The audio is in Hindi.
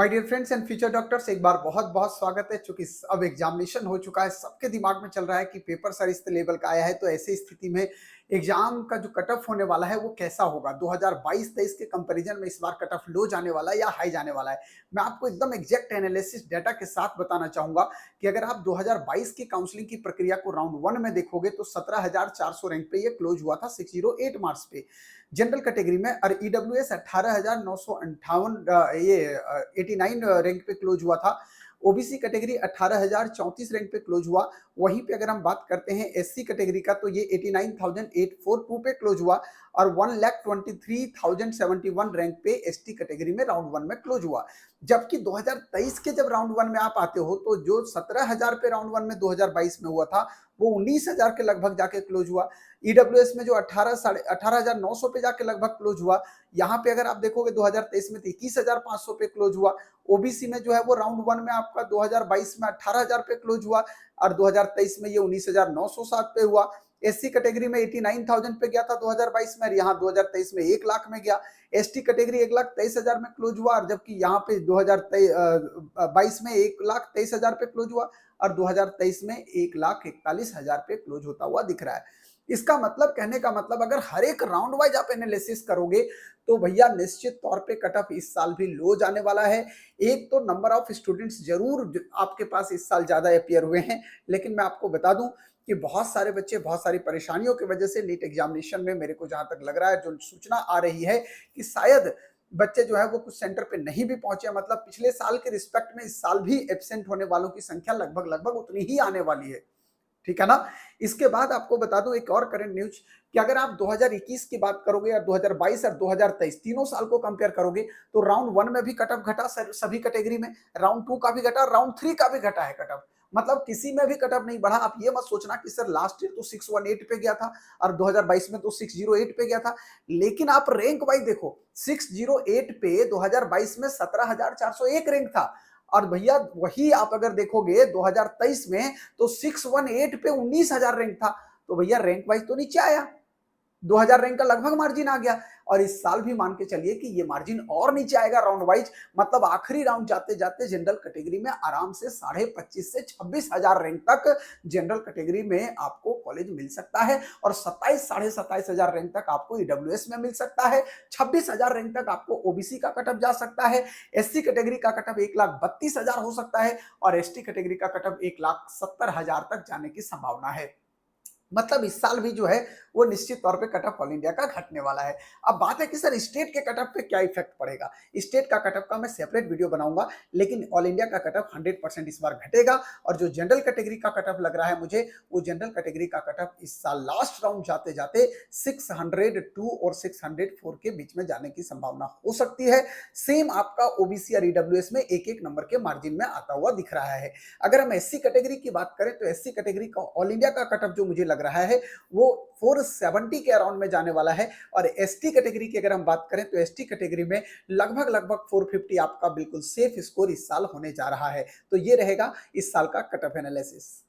My dear friends and future doctors, एक बार बहुत बहुत स्वागत है। चूंकि अब एग्जामिनेशन हो चुका है, सबके दिमाग में चल रहा है कि पेपर सर इस लेवल का आया है, तो ऐसी स्थिति में एग्जाम का जो कट ऑफ होने वाला है वो कैसा होगा। 2022-23 के कंपैरिजन में इस बार कट ऑफ लो जाने वाला है या हाई जाने वाला है। मैं आपको एकदम एग्जैक्ट एनालिसिस डाटा के साथ बताना चाहूंगा कि अगर आप 2022 की काउंसलिंग की प्रक्रिया को राउंड वन में देखोगे तो 17,400 रैंक पे ये क्लोज हुआ था 608 मार्क्स पे। जनरल कैटेगरी में और ईडब्ल्यूएस 18,958 ये 89 रैंक पे क्लोज हुआ था। ओबीसी कैटेगरी 18,034 रैंक पे क्लोज हुआ। वहीं पे अगर हम बात करते हैं एससी कैटेगरी का तो ये 89,842 पे क्लोज हुआ और 1,23,071 रैंक पे एसटी कैटेगरी में राउंड वन में क्लोज हुआ। जबकि 2023 के जब राउंड वन में आप आते हो तो जो 17,000 पे राउंड वन में 2022 में हुआ था वो 19,000 के लगभग जाके क्लोज हुआ। ईडब्ल्यूएस में जो 18,900 पे जाके लगभग क्लोज हुआ। यहाँ पे अगर आप देखोगे 2023 में 21,500 पे क्लोज हुआ। ओबीसी में जो है वो राउंड वन में आपका 2022 में 18,000 पे क्लोज हुआ और 2023 में ये 19,907 पे हुआ। एससी कैटेगरी में 89,000 पे गया था 2022 में और यहाँ 2023 में 1 लाख में गया। एसटी कैटेगरी 1,23,000 में क्लोज हुआ और जबकि यहाँ पे 2022 में 1,23,000 पे क्लोज हुआ और 2023 में 1,41,000 पे क्लोज होता हुआ दिख रहा है। इसका मतलब, कहने का मतलब, अगर हर एक राउंड वाइज आप एनालिसिस करोगे तो भैया निश्चित तौर पे कट ऑफ इस साल भी लो जाने वाला है। एक तो नंबर ऑफ स्टूडेंट्स जरूर आपके पास इस साल ज्यादा अपियर हुए हैं, लेकिन मैं आपको बता दूं कि बहुत सारे बच्चे बहुत सारी परेशानियों की वजह से नीट एग्जामिनेशन में, मेरे को जहां तक लग रहा है, जो सूचना आ रही है कि शायद बच्चे जो है वो कुछ सेंटर पे नहीं भी पहुंचे। मतलब पिछले साल के रिस्पेक्ट में इस साल भी एब्सेंट होने वालों की संख्या लगभग लगभग उतनी ही आने वाली है। ठीक है ना। इसके बाद आपको बता दूं एक और करंट न्यूज कि अगर आप 2021 की बात करोगे या 2022 और 2023 तीनों साल को कंपेयर करोगे तो राउंड वन में भी कट ऑफ घटा सभी कैटेगरी में, राउंड टू का भी घटा, राउंड थ्री का भी घटा है कट ऑफ। मतलब किसी में भी कट ऑफ नहीं बढ़ा। आप ये मत सोचना कि सर लास्ट ईयर तो 618 पे गया था और 2022 में तो 608 पे गया था। लेकिन आप रैंक वाइज देखो, 608 पे 2022 में 17,401 रैंक था और भैया वही आप अगर देखोगे 2023 में तो 618 पे 19,000 रैंक था। तो भैया रैंक वाइज तो नीचे आया, 2,000 रैंक का लगभग मार्जिन आ गया। और इस साल भी मान के चलिए कि ये मार्जिन और नीचे आएगा राउंड वाइज। मतलब आखिरी राउंड जाते जाते जनरल कैटेगरी में आराम से 25,500 से 26,000 रैंक तक जनरल कैटेगरी में आपको कॉलेज मिल सकता है और 27 साढ़े 27,000 रैंक तक आपको ईडब्ल्यूएस में मिल सकता है। 26,000 रैंक तक आपको ओबीसी का कटअप जा सकता है। एससी कैटेगरी का कटअप 1,32,000 हो सकता है और एसटी कैटेगरी का कटअप 1,70,000 तक जाने की संभावना है। मतलब इस साल भी जो है वो निश्चित तौर पे कट ऑफ ऑल इंडिया का घटने वाला है। अब बात है कि सर स्टेट के कट ऑफ पे क्या इफेक्ट पड़ेगा। स्टेट का कट ऑफ का मैं सेपरेट वीडियो बनाऊंगा, लेकिन ऑल इंडिया का कट ऑफ 100% इस बार घटेगा। और जो जनरल कैटेगरी का कट ऑफ लग रहा है मुझे, वो जनरल कैटेगरी का कट ऑफ इस साल लास्ट राउंड जाते जाते 602 और 604 के बीच में जाने की संभावना हो सकती है। सेम आपका ओबीसी और ईडब्ल्यूएस में एक एक नंबर के मार्जिन में आता हुआ दिख रहा है। अगर हम एससी कैटेगरी की बात करें तो एससी कैटेगरी का ऑल इंडिया का कट ऑफ जो मुझे लग रहा है वो 470 के अराउंड में जाने वाला है। और एसटी कैटेगरी की अगर हम बात करें तो एसटी कैटेगरी में लगभग लगभग 450 आपका बिल्कुल सेफ स्कोर इस साल होने जा रहा है। तो ये रहेगा इस साल का कट ऑफ एनालिसिस।